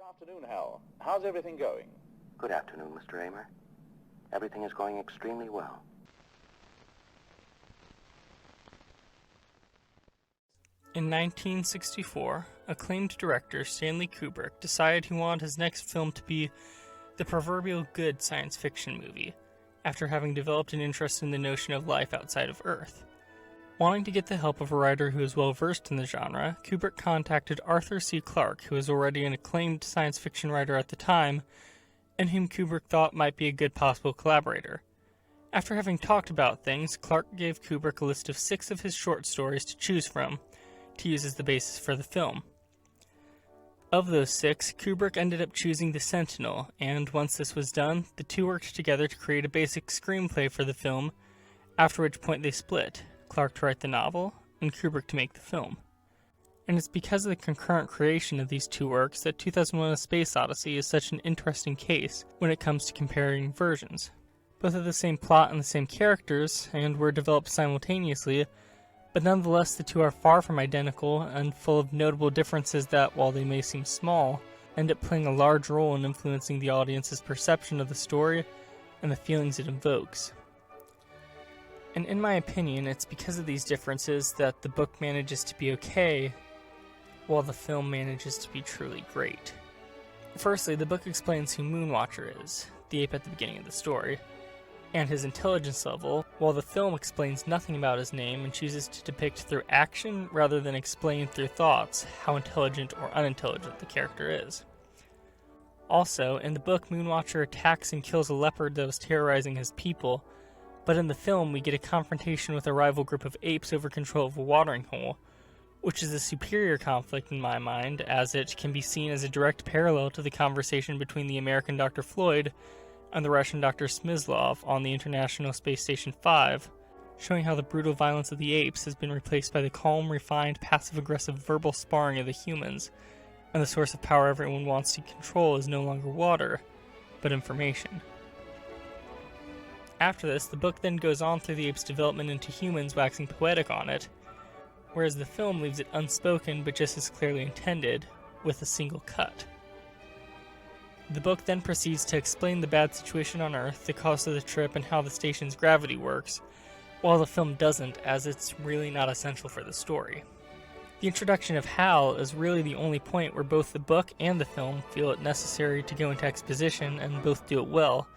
afternoon, Hal. How's everything going? Good afternoon, Mr. Amer. Everything is going extremely well. In 1964, acclaimed director Stanley Kubrick decided he wanted his next film to be the proverbial good science fiction movie, after having developed an interest in the notion of life outside of Earth. Wanting to get the help of a writer who is well versed in the genre, Kubrick contacted Arthur C. Clarke, who was already an acclaimed science fiction writer at the time, and whom Kubrick thought might be a good possible collaborator. After having talked about things, Clarke gave Kubrick a list of 6 of his short stories to choose from, to use as the basis for the film. Of those 6, Kubrick ended up choosing The Sentinel, and once this was done, the two worked together to create a basic screenplay for the film, after which point they split, Clarke to write the novel, and Kubrick to make the film. And it's because of the concurrent creation of these two works that 2001: A Space Odyssey is such an interesting case when it comes to comparing versions. Both have the same plot and the same characters, and were developed simultaneously, but nonetheless the two are far from identical and full of notable differences that, while they may seem small, end up playing a large role in influencing the audience's perception of the story and the feelings it invokes. And in my opinion, it's because of these differences that the book manages to be okay, while the film manages to be truly great. Firstly, the book explains who Moonwatcher is, the ape at the beginning of the story, and his intelligence level, while the film explains nothing about his name and chooses to depict through action rather than explain through thoughts how intelligent or unintelligent the character is. Also, in the book, Moonwatcher attacks and kills a leopard that was terrorizing his people, but in the film we get a confrontation with a rival group of apes over control of a watering hole, which is a superior conflict in my mind, as it can be seen as a direct parallel to the conversation between the American Dr. Floyd and the Russian Dr. Smyslov on the International Space Station 5, showing how the brutal violence of the apes has been replaced by the calm, refined, passive-aggressive verbal sparring of the humans, and the source of power everyone wants to control is no longer water, but information. After this, the book then goes on through the apes' development into humans waxing poetic on it, whereas the film leaves it unspoken but just as clearly intended, with a single cut. The book then proceeds to explain the bad situation on Earth, the cost of the trip, and how the station's gravity works, while the film doesn't, as it's really not essential for the story. The introduction of Hal is really the only point where both the book and the film feel it necessary to go into exposition, and both do it well,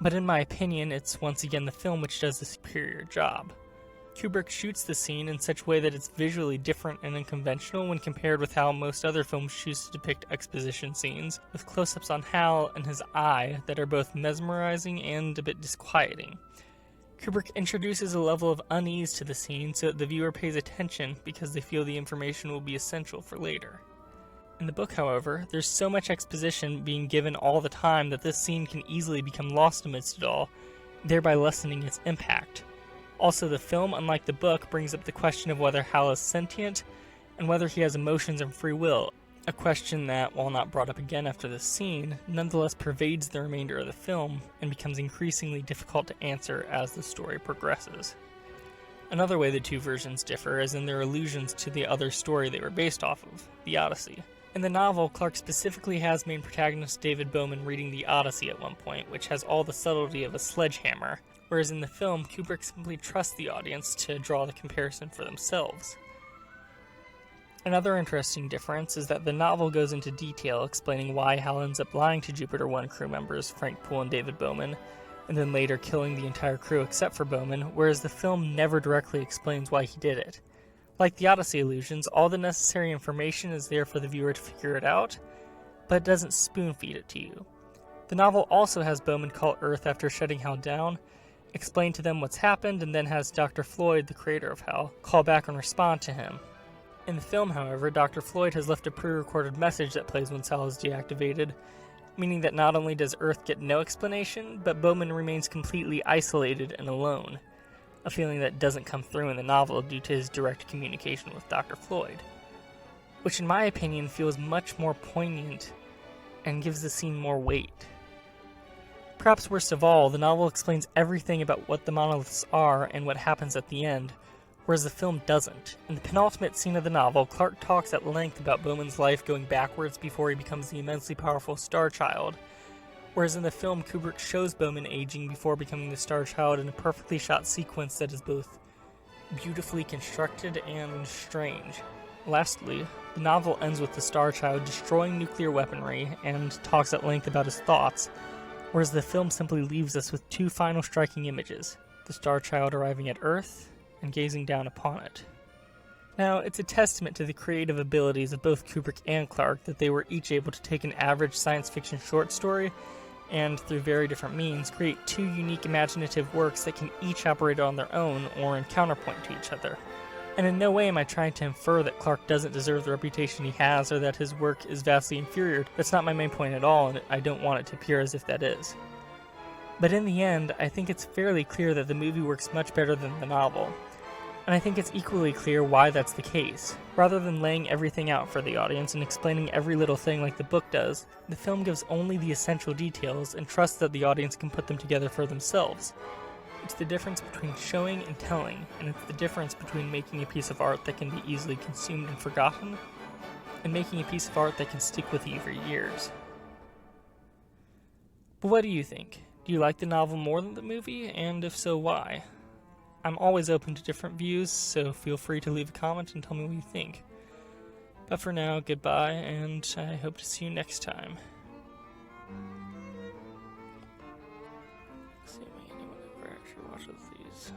but in my opinion, it's once again the film which does the superior job. Kubrick shoots the scene in such a way that it's visually different and unconventional when compared with how most other films choose to depict exposition scenes, with close-ups on Hal and his eye that are both mesmerizing and a bit disquieting. Kubrick introduces a level of unease to the scene so that the viewer pays attention because they feel the information will be essential for later. In the book, however, there's so much exposition being given all the time that this scene can easily become lost amidst it all, thereby lessening its impact. Also, the film, unlike the book, brings up the question of whether Hal is sentient and whether he has emotions and free will, a question that, while not brought up again after this scene, nonetheless pervades the remainder of the film and becomes increasingly difficult to answer as the story progresses. Another way the two versions differ is in their allusions to the other story they were based off of, the Odyssey. In the novel, Clarke specifically has main protagonist David Bowman reading the Odyssey at one point, which has all the subtlety of a sledgehammer, whereas in the film, Kubrick simply trusts the audience to draw the comparison for themselves. Another interesting difference is that the novel goes into detail explaining why Hal ends up lying to Jupiter 1 crew members Frank Poole and David Bowman, and then later killing the entire crew except for Bowman, whereas the film never directly explains why he did it. Like the Odyssey illusions, all the necessary information is there for the viewer to figure it out, but it doesn't spoon-feed it to you. The novel also has Bowman call Earth after shutting Hal down, explain to them what's happened, and then has Dr. Floyd, the creator of Hal, call back and respond to him. In the film, however, Dr. Floyd has left a pre-recorded message that plays when Hal is deactivated, meaning that not only does Earth get no explanation, but Bowman remains completely isolated and alone, a feeling that doesn't come through in the novel due to his direct communication with Dr. Floyd, which in my opinion feels much more poignant and gives the scene more weight. Perhaps worst of all, the novel explains everything about what the monoliths are and what happens at the end, whereas the film doesn't. In the penultimate scene of the novel, Clarke talks at length about Bowman's life going backwards before he becomes the immensely powerful Star Child, whereas in the film, Kubrick shows Bowman aging before becoming the Star Child in a perfectly shot sequence that is both beautifully constructed and strange. Lastly, the novel ends with the Star Child destroying nuclear weaponry and talks at length about his thoughts, whereas the film simply leaves us with two final striking images, the Star Child arriving at Earth and gazing down upon it. Now, it's a testament to the creative abilities of both Kubrick and Clarke that they were each able to take an average science fiction short story and, through very different means, create two unique imaginative works that can each operate on their own or in counterpoint to each other. And in no way am I trying to infer that Clarke doesn't deserve the reputation he has or that his work is vastly inferior. That's not my main point at all, and I don't want it to appear as if that is. But in the end, I think it's fairly clear that the movie works much better than the novel. And I think it's equally clear why that's the case. Rather than laying everything out for the audience and explaining every little thing like the book does, the film gives only the essential details and trusts that the audience can put them together for themselves. It's the difference between showing and telling, and it's the difference between making a piece of art that can be easily consumed and forgotten, and making a piece of art that can stick with you for years. But what do you think? Do you like the novel more than the movie, and if so, why? I'm always open to different views, so feel free to leave a comment and tell me what you think. But for now, goodbye, and I hope to see you next time. Let's see if anyone ever actually watches these.